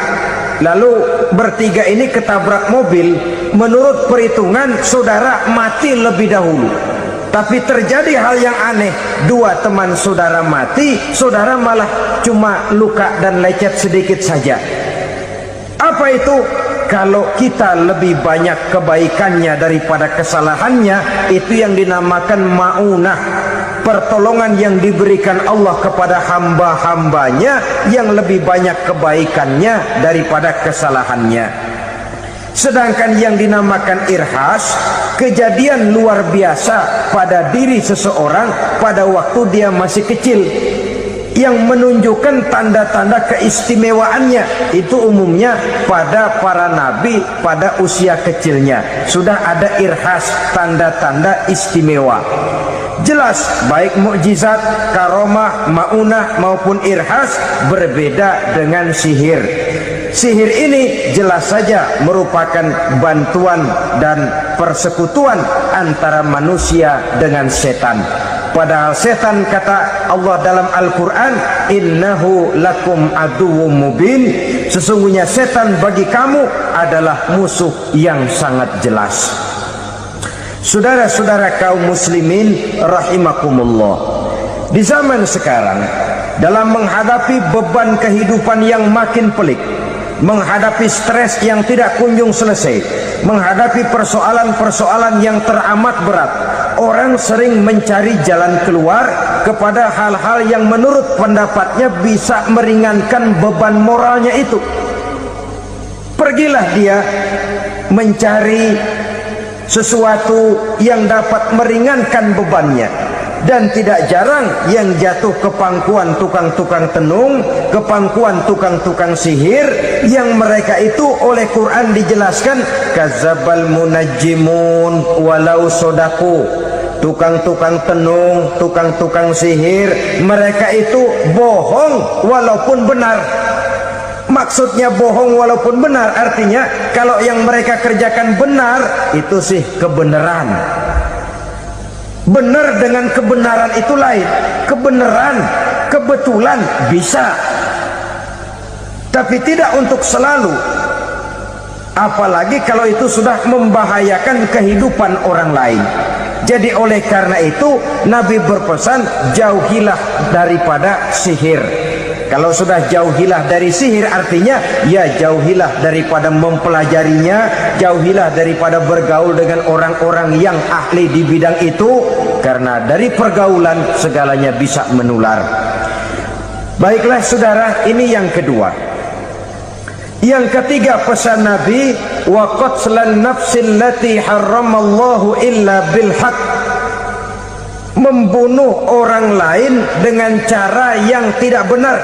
lalu bertiga ini ketabrak mobil. Menurut perhitungan saudara mati lebih dahulu, tapi terjadi hal yang aneh, dua teman saudara mati, saudara malah cuma luka dan lecet sedikit saja. Apa itu? Kalau kita lebih banyak kebaikannya daripada kesalahannya, itu yang dinamakan maunah, pertolongan yang diberikan Allah kepada hamba-hambanya yang lebih banyak kebaikannya daripada kesalahannya. Sedangkan yang dinamakan irhas, kejadian luar biasa pada diri seseorang pada waktu dia masih kecil, yang menunjukkan tanda-tanda keistimewaannya. Itu umumnya pada para nabi pada usia kecilnya sudah ada irhas, tanda-tanda istimewa. Jelas baik mukjizat, karomah, maunah maupun irhas berbeda dengan sihir. Sihir ini jelas saja merupakan bantuan dan persekutuan antara manusia dengan setan. Padahal setan, kata Allah dalam Al-Quran, innahu lakum aduwwum mubin, sesungguhnya setan bagi kamu adalah musuh yang sangat jelas. Saudara-saudara kaum muslimin rahimakumullah, di zaman sekarang dalam menghadapi beban kehidupan yang makin pelik, menghadapi stres yang tidak kunjung selesai, menghadapi persoalan-persoalan yang teramat berat, orang sering mencari jalan keluar kepada hal-hal yang menurut pendapatnya bisa meringankan beban moralnya itu. Pergilah dia mencari sesuatu yang dapat meringankan bebannya. Dan tidak jarang yang jatuh ke pangkuan tukang-tukang tenung, ke pangkuan tukang-tukang sihir, yang mereka itu oleh Quran dijelaskan kadzabal munajjimun walau sodaku. Tukang-tukang tenung, tukang-tukang sihir, mereka itu bohong walaupun benar. Maksudnya bohong walaupun benar, artinya kalau yang mereka kerjakan benar, itu sih kebenaran. Benar dengan kebenaran itu lain. Kebenaran, kebetulan bisa, tapi tidak untuk selalu. Apalagi kalau itu sudah membahayakan kehidupan orang lain. Jadi oleh karena itu Nabi berpesan, jauhilah daripada sihir. Kalau sudah jauhilah dari sihir, artinya ya jauhilah daripada mempelajarinya, jauhilah daripada bergaul dengan orang-orang yang ahli di bidang itu, karena dari pergaulan segalanya bisa menular. Baiklah saudara, ini yang kedua. Yang ketiga pesan Nabi, wa qatlan nafsil lati harramallahu illa bil haqq, membunuh orang lain dengan cara yang tidak benar,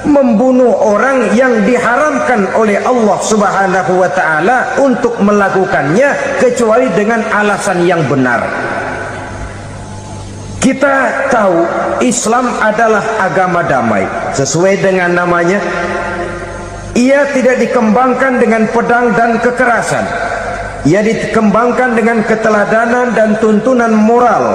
membunuh orang yang diharamkan oleh Allah Subhanahu wa ta'ala untuk melakukannya kecuali dengan alasan yang benar. Kita tahu Islam adalah agama damai, sesuai dengan namanya. Ia tidak dikembangkan dengan pedang dan kekerasan, ia dikembangkan dengan keteladanan dan tuntunan moral.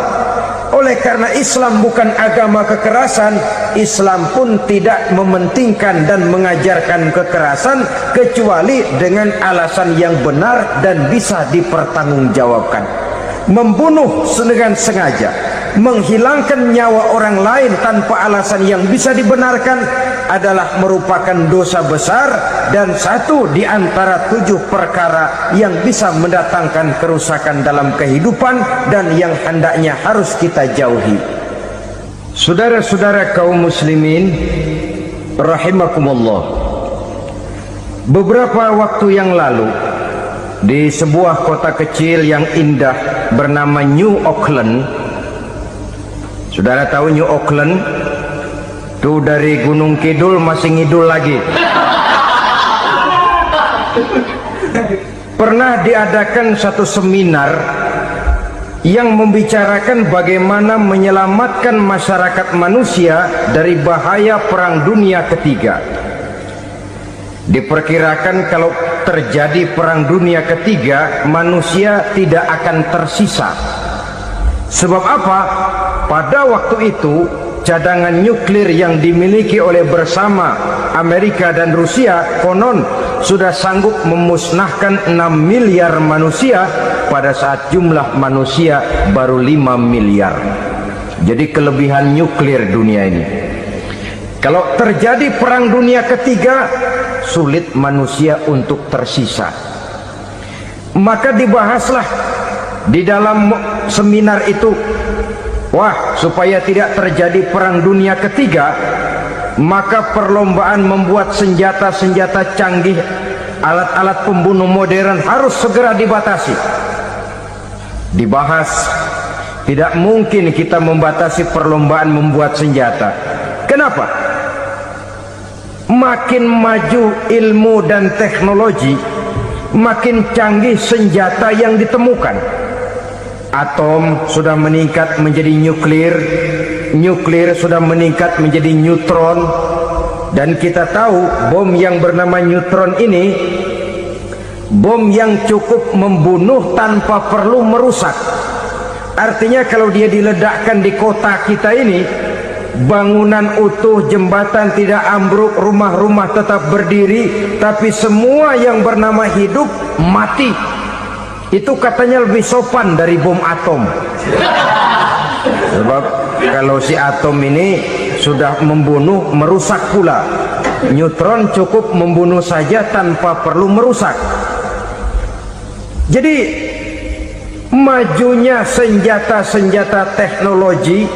Oleh karena Islam bukan agama kekerasan, Islam pun tidak mementingkan dan mengajarkan kekerasan kecuali dengan alasan yang benar dan bisa dipertanggungjawabkan. Membunuh dengan sengaja, menghilangkan nyawa orang lain tanpa alasan yang bisa dibenarkan adalah merupakan dosa besar dan satu di antara 7 perkara yang bisa mendatangkan kerusakan dalam kehidupan dan yang hendaknya harus kita jauhi. Saudara-saudara kaum muslimin rahimakumullah, beberapa waktu yang lalu di sebuah kota kecil yang indah bernama New Auckland. Saudara tahu New Auckland? Tuh dari Gunung Kidul masih ngidul lagi. Pernah diadakan satu seminar yang membicarakan bagaimana menyelamatkan masyarakat manusia dari bahaya Perang Dunia Ketiga. Diperkirakan kalau terjadi Perang Dunia Ketiga, manusia tidak akan tersisa. Sebab apa? Pada waktu itu cadangan nuklir yang dimiliki oleh bersama Amerika dan Rusia konon sudah sanggup memusnahkan 6 miliar manusia pada saat jumlah manusia baru 5 miliar. Jadi kelebihan nuklir dunia ini. Kalau terjadi Perang Dunia Ketiga, sulit manusia untuk tersisa. Maka dibahaslah di dalam seminar itu, wah, supaya tidak terjadi Perang Dunia Ketiga, maka perlombaan membuat senjata-senjata canggih, alat-alat pembunuh modern harus segera dibatasi. Dibahas, tidak mungkin kita membatasi perlombaan membuat senjata. Kenapa? Makin maju ilmu dan teknologi, makin canggih senjata yang ditemukan. Atom sudah meningkat menjadi nuklir, nuklir sudah meningkat menjadi neutron, dan kita tahu bom yang bernama neutron ini bom yang cukup membunuh tanpa perlu merusak. Artinya kalau dia diledakkan di kota kita ini, bangunan utuh, jembatan tidak ambruk, rumah-rumah tetap berdiri, tapi semua yang bernama hidup mati. Itu katanya lebih sopan dari bom atom. Sebab kalau si atom ini sudah membunuh, merusak pula. Neutron cukup membunuh saja tanpa perlu merusak. Jadi majunya senjata-senjata teknologi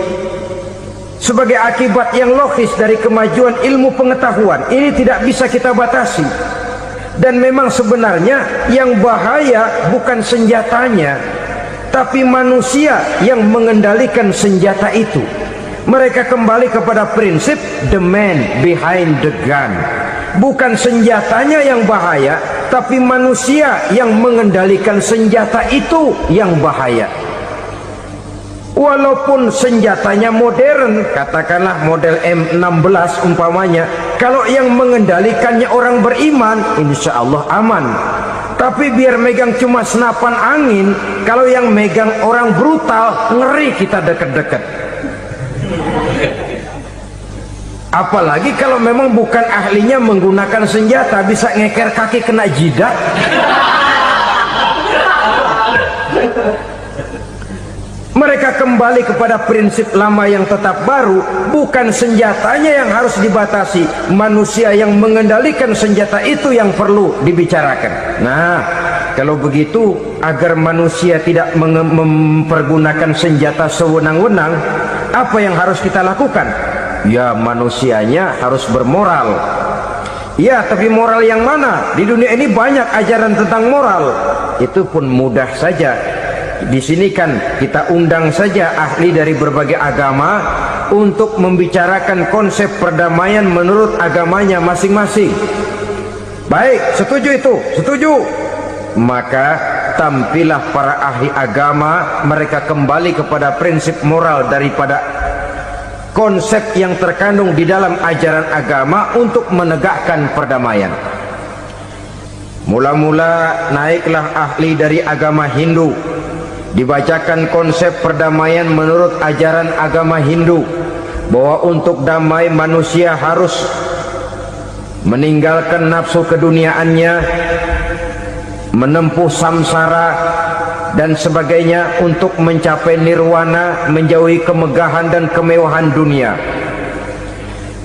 sebagai akibat yang logis dari kemajuan ilmu pengetahuan ini tidak bisa kita batasi. Dan memang sebenarnya yang bahaya bukan senjatanya, tapi manusia yang mengendalikan senjata itu. Mereka kembali kepada prinsip the man behind the gun. Bukan senjatanya yang bahaya, tapi manusia yang mengendalikan senjata itu yang bahaya. Walaupun senjatanya modern, katakanlah model M16 umpamanya, kalau yang mengendalikannya orang beriman, insya Allah aman. Tapi biar megang cuma senapan angin, kalau yang megang orang brutal, ngeri kita deket-deket. Apalagi kalau memang bukan ahlinya menggunakan senjata, bisa ngeker kaki kena jidat. Mereka kembali kepada prinsip lama yang tetap baru. Bukan senjatanya yang harus dibatasi, manusia yang mengendalikan senjata itu yang perlu dibicarakan. Nah, kalau begitu, agar manusia tidak mempergunakan senjata sewenang-wenang, apa yang harus kita lakukan? Ya, manusianya harus bermoral. Ya, tapi moral yang mana? Di dunia ini banyak ajaran tentang moral. Itu pun mudah saja. Di sini kan kita undang saja ahli dari berbagai agama untuk membicarakan konsep perdamaian menurut agamanya masing-masing. Baik, setuju itu? Setuju. Maka tampillah para ahli agama, mereka kembali kepada prinsip moral daripada konsep yang terkandung di dalam ajaran agama untuk menegakkan perdamaian. Mula-mula naiklah ahli dari agama Hindu, dibacakan konsep perdamaian menurut ajaran agama Hindu, bahwa untuk damai manusia harus meninggalkan nafsu keduniaannya, menempuh samsara, dan sebagainya untuk mencapai nirwana, menjauhi kemegahan dan kemewahan dunia.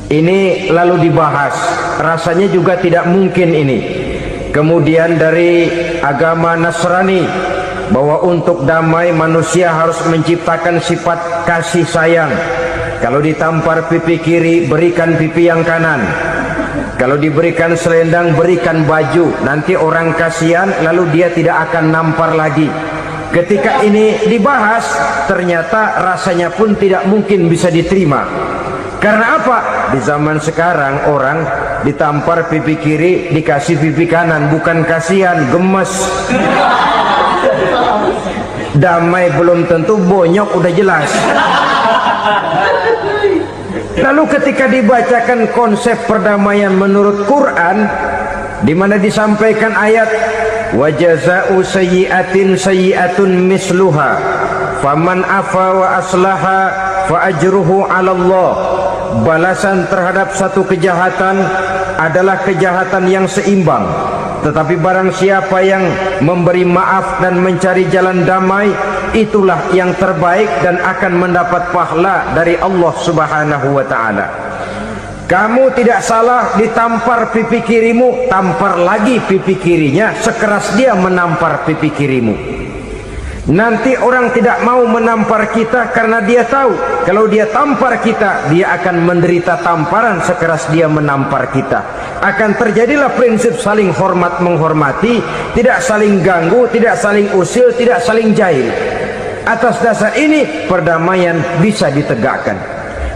Ini lalu dibahas, rasanya juga tidak mungkin ini. Kemudian dari agama Nasrani, bahwa untuk damai manusia harus menciptakan sifat kasih sayang. Kalau ditampar pipi kiri, berikan pipi yang kanan. Kalau diberikan selendang, berikan baju. Nanti orang kasihan, lalu dia tidak akan nampar lagi. Ketika ini dibahas, ternyata rasanya pun tidak mungkin bisa diterima. Karena apa? Di zaman sekarang orang ditampar pipi kiri, dikasih pipi kanan. Bukan kasihan, gemes. Damai belum tentu, bonyok udah jelas. Lalu ketika dibacakan konsep perdamaian menurut Quran, di mana disampaikan ayat wa jazaa'u sayyi'atin sayyi'atun misluha faman afa wa aslaha fa ajruhu 'ala Allah. Balasan terhadap satu kejahatan adalah kejahatan yang seimbang. Tetapi barang siapa yang memberi maaf dan mencari jalan damai, itulah yang terbaik dan akan mendapat pahala dari Allah Subhanahu wa ta'ala. Kamu tidak salah ditampar pipi kirimu, tampar lagi pipi kirinya sekeras dia menampar pipi kirimu. Nanti orang tidak mau menampar kita karena dia tahu kalau dia tampar kita, dia akan menderita tamparan sekeras dia menampar kita. Akan terjadilah prinsip saling hormat menghormati, tidak saling ganggu, tidak saling usil, tidak saling jahil. Atas dasar ini perdamaian bisa ditegakkan.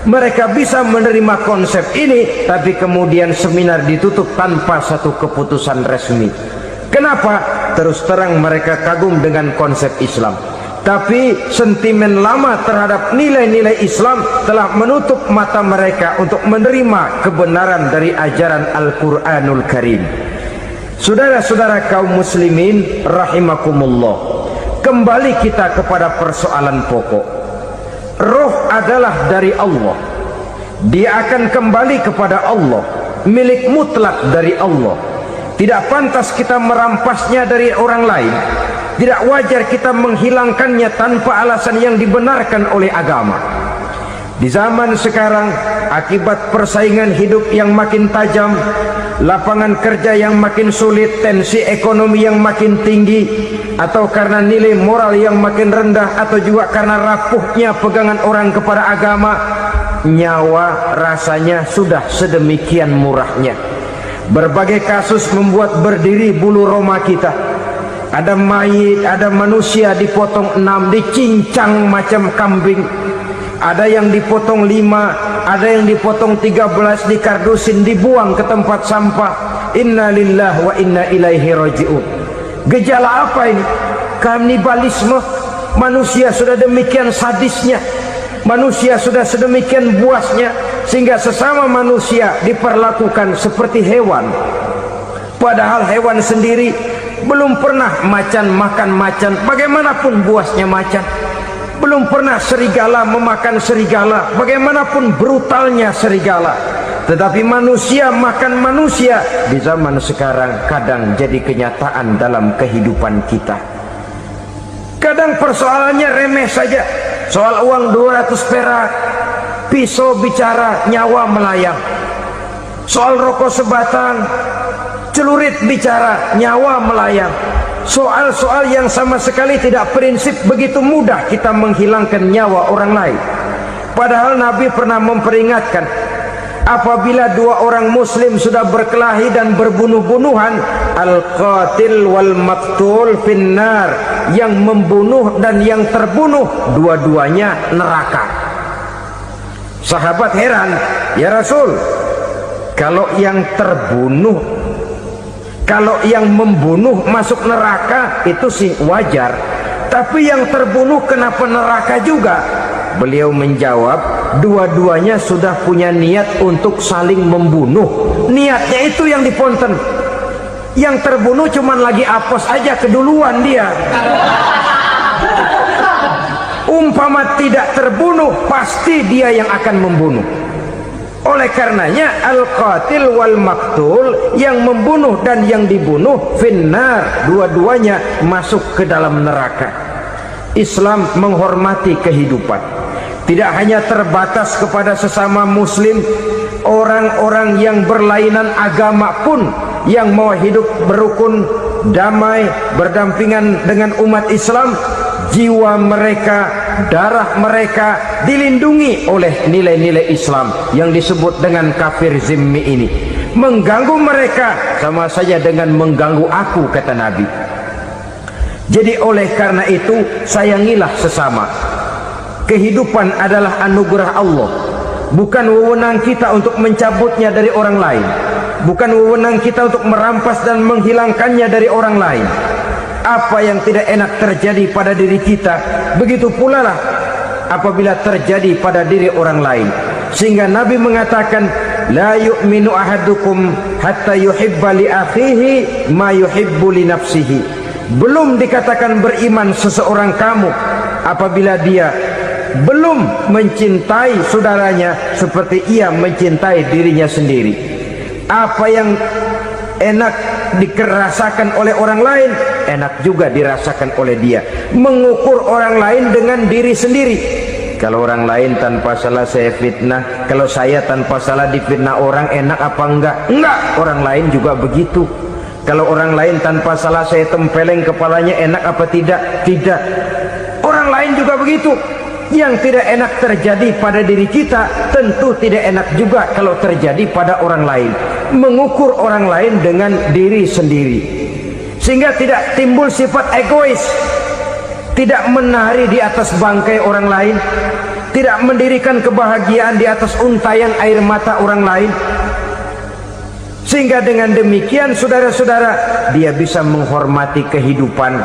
Mereka bisa menerima konsep ini, tapi kemudian seminar ditutup tanpa satu keputusan resmi. Kenapa? Terus terang mereka kagum dengan konsep Islam, tapi sentimen lama terhadap nilai-nilai Islam telah menutup mata mereka untuk menerima kebenaran dari ajaran Al-Quranul Karim. Saudara-saudara kaum muslimin rahimakumullah, kembali kita kepada persoalan pokok. Roh adalah dari Allah, dia akan kembali kepada Allah, milik mutlak dari Allah. Tidak pantas kita merampasnya dari orang lain. Tidak wajar kita menghilangkannya tanpa alasan yang dibenarkan oleh agama. Di zaman sekarang, akibat persaingan hidup yang makin tajam, lapangan kerja yang makin sulit, tensi ekonomi yang makin tinggi, atau karena nilai moral yang makin rendah, atau juga karena rapuhnya pegangan orang kepada agama, nyawa rasanya sudah sedemikian murahnya. Berbagai kasus membuat berdiri bulu roma kita. Ada mayit, ada manusia dipotong 6, dicincang macam kambing. Ada yang dipotong 5, ada yang dipotong 13, dikardusin, dibuang ke tempat sampah. Inna lillahi wa inna ilaihi raji'un. Gejala apa ini? Kanibalisme. Manusia sudah demikian sadisnya, manusia sudah sedemikian buasnya, sehingga sesama manusia diperlakukan seperti hewan. Padahal hewan sendiri belum pernah macan makan macan, bagaimanapun buasnya macan. Belum pernah serigala memakan serigala, bagaimanapun brutalnya serigala. Tetapi manusia makan manusia di zaman sekarang kadang jadi kenyataan dalam kehidupan kita. Kadang persoalannya remeh saja, soal uang 200 perak, pisau bicara, nyawa melayang. Soal rokok sebatang, celurit bicara, nyawa melayang. Soal-soal yang sama sekali tidak prinsip, begitu mudah kita menghilangkan nyawa orang lain. Padahal Nabi pernah memperingatkan, apabila dua orang muslim sudah berkelahi dan berbunuh-bunuhan, al-qatil wal maqtul finnar, yang membunuh dan yang terbunuh dua-duanya neraka. Sahabat heran, ya Rasul, kalau yang terbunuh, kalau yang membunuh masuk neraka itu sih wajar, tapi yang terbunuh kenapa neraka juga? Beliau menjawab, dua-duanya sudah punya niat untuk saling membunuh. Niatnya itu yang diponten. Yang terbunuh cuman lagi apes aja, keduluan dia. Umpama tidak terbunuh, pasti dia yang akan membunuh. Oleh karenanya al-qatil wal maktul, yang membunuh dan yang dibunuh, finnar, dua-duanya masuk ke dalam neraka. Islam menghormati kehidupan, tidak hanya terbatas kepada sesama muslim, orang-orang yang berlainan agama pun yang mau hidup berukun, damai, berdampingan dengan umat Islam, jiwa mereka, darah mereka dilindungi oleh nilai-nilai Islam yang disebut dengan kafir zimmi ini. Mengganggu mereka sama saja dengan mengganggu aku, kata Nabi. Jadi oleh karena itu, sayangilah sesama. Kehidupan adalah anugerah Allah, bukan wewenang kita untuk mencabutnya dari orang lain, bukan wewenang kita untuk merampas dan menghilangkannya dari orang lain. Apa yang tidak enak terjadi pada diri kita, begitu pula lah apabila terjadi pada diri orang lain. Sehingga Nabi mengatakan, la yu'minu ahadukum hatta yuhibba li akhihi ma yuhibbu li nafsihi. Belum dikatakan beriman seseorang kamu apabila dia belum mencintai saudaranya seperti ia mencintai dirinya sendiri. Apa yang enak dirasakan oleh orang lain, enak juga dirasakan oleh dia. Mengukur orang lain dengan diri sendiri. Kalau orang lain tanpa salah saya fitnah, kalau saya tanpa salah difitnah orang, enak apa enggak? Enggak, orang lain juga begitu. Kalau orang lain tanpa salah saya tempeleng kepalanya, enak apa tidak? Tidak. Orang lain juga begitu. Yang tidak enak terjadi pada diri kita, tentu tidak enak juga kalau terjadi pada orang lain. Mengukur orang lain dengan diri sendiri, sehingga tidak timbul sifat egois, tidak menari di atas bangkai orang lain, tidak mendirikan kebahagiaan di atas untayan air mata orang lain. Sehingga dengan demikian, saudara-saudara, dia bisa menghormati kehidupan,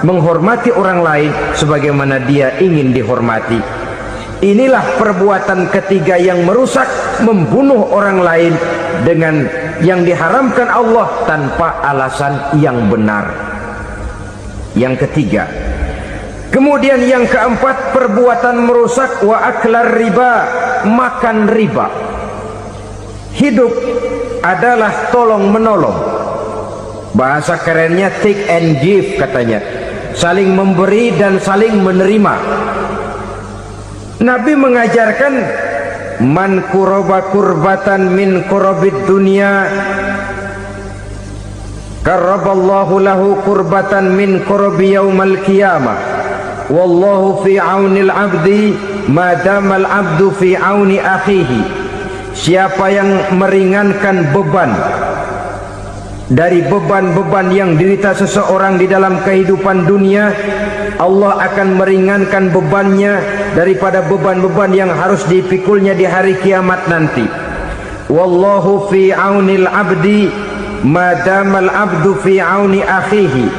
menghormati orang lain sebagaimana dia ingin dihormati. Inilah perbuatan ketiga yang merusak, membunuh orang lain dengan yang diharamkan Allah tanpa alasan yang benar. Yang ketiga. Kemudian yang keempat, perbuatan merusak, wa aklar riba, makan riba. Hidup adalah tolong menolong. Bahasa kerennya take and give katanya, saling memberi dan saling menerima. Nabi mengajarkan, man kuraba kurbatan min kurabid dunya karaballahu lahu kurbatan min kurabi yaumal qiyamah. Wallahu fi aunil abdi madamal abdu fi auni akhihi. Siapa yang meringankan beban dari beban-beban yang derita seseorang di dalam kehidupan dunia, Allah akan meringankan bebannya daripada beban-beban yang harus dipikulnya di hari kiamat nanti. Wallahu fi aunil abdi madamal abdu fi auni akhihi.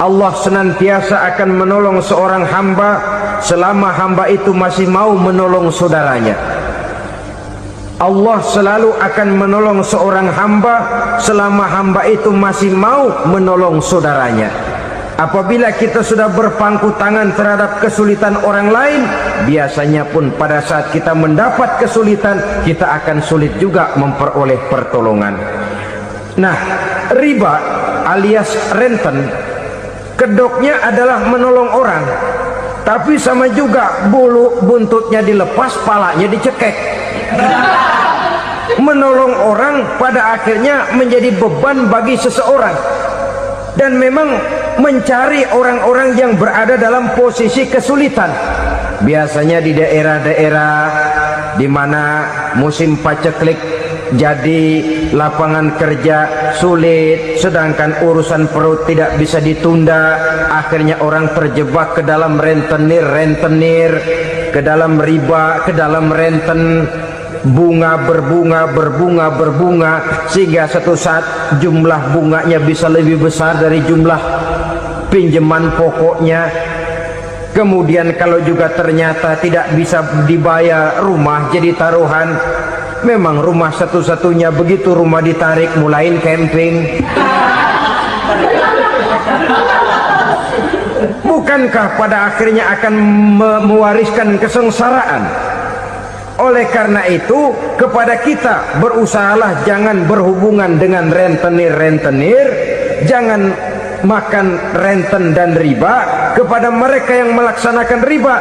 Allah senantiasa akan menolong seorang hamba selama hamba itu masih mau menolong saudaranya. Allah selalu akan menolong seorang hamba selama hamba itu masih mau menolong saudaranya. Apabila kita sudah berpangku tangan terhadap kesulitan orang lain, biasanya pun pada saat kita mendapat kesulitan, kita akan sulit juga memperoleh pertolongan. Nah, riba alias renten, kedoknya adalah menolong orang, tapi sama juga bulu buntutnya dilepas, palanya dicekek. Menolong orang pada akhirnya menjadi beban bagi seseorang, dan memang mencari orang-orang yang berada dalam posisi kesulitan. Biasanya di daerah-daerah di mana musim paceklik, jadi lapangan kerja sulit, sedangkan urusan perut tidak bisa ditunda. Akhirnya orang terjebak ke dalam rentenir, ke dalam riba, ke dalam renten. Bunga berbunga, sehingga satu saat jumlah bunganya bisa lebih besar dari jumlah pinjaman pokoknya. Kemudian kalau juga ternyata tidak bisa dibayar, rumah jadi taruhan. Memang rumah satu-satunya, begitu rumah ditarik mulain camping. Bukankah pada akhirnya akan mewariskan kesengsaraan? Oleh karena itu, kepada kita berusahalah jangan berhubungan dengan rentenir-rentenir, jangan makan renten dan riba. Kepada mereka yang melaksanakan riba,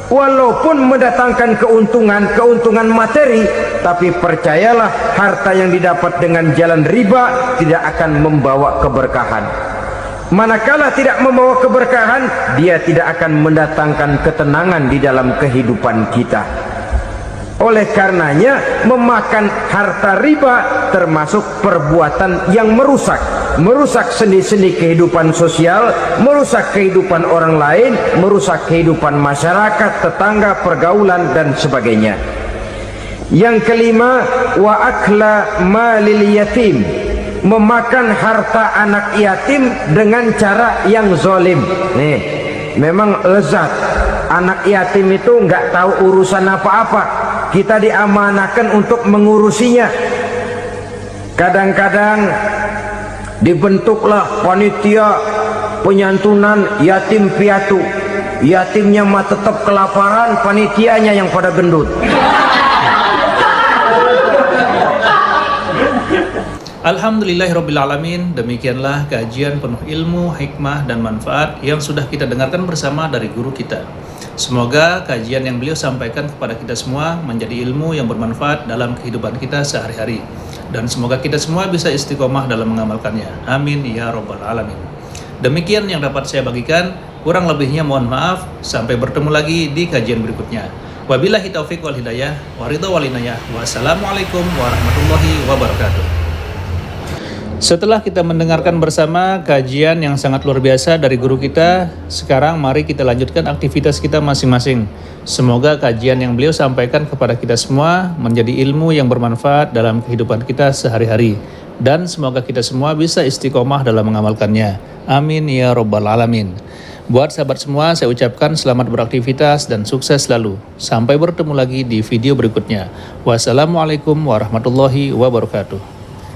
walaupun mendatangkan keuntungan materi, tapi percayalah harta yang didapat dengan jalan riba tidak akan membawa keberkahan. Manakala tidak membawa keberkahan, dia tidak akan mendatangkan ketenangan di dalam kehidupan kita. Oleh karenanya, memakan harta riba termasuk perbuatan yang merusak sendi-sendi kehidupan sosial, merusak kehidupan orang lain, merusak kehidupan masyarakat, tetangga, pergaulan, dan sebagainya. Yang kelima, wa akla malil yatim, memakan harta anak yatim dengan cara yang zalim. Nih, memang lezat. Anak yatim itu nggak tahu urusan apa-apa. Kita diamanahkan untuk mengurusinya. Kadang-kadang dibentuklah panitia penyantunan yatim piatu. Yatimnya mah tetap kelaparan, panitianya yang pada gendut. Alhamdulillahirrabbilalamin. Demikianlah kajian penuh ilmu, hikmah, dan manfaat yang sudah kita dengarkan bersama dari guru kita. Semoga kajian yang beliau sampaikan kepada kita semua menjadi ilmu yang bermanfaat dalam kehidupan kita sehari-hari, dan semoga kita semua bisa istiqomah dalam mengamalkannya. Amin ya rabbal alamin. Demikian yang dapat saya bagikan, kurang lebihnya mohon maaf. Sampai bertemu lagi di kajian berikutnya. Wabillahi taufiq wal hidayah, waridho wal inayah. Wassalamualaikum warahmatullahi wabarakatuh. Setelah kita mendengarkan bersama kajian yang sangat luar biasa dari guru kita, sekarang mari kita lanjutkan aktivitas kita masing-masing. Semoga kajian yang beliau sampaikan kepada kita semua menjadi ilmu yang bermanfaat dalam kehidupan kita sehari-hari, dan semoga kita semua bisa istiqomah dalam mengamalkannya. Amin ya rabbal alamin. Buat sahabat semua, saya ucapkan selamat beraktivitas dan sukses selalu. Sampai bertemu lagi di video berikutnya. Wassalamualaikum warahmatullahi wabarakatuh.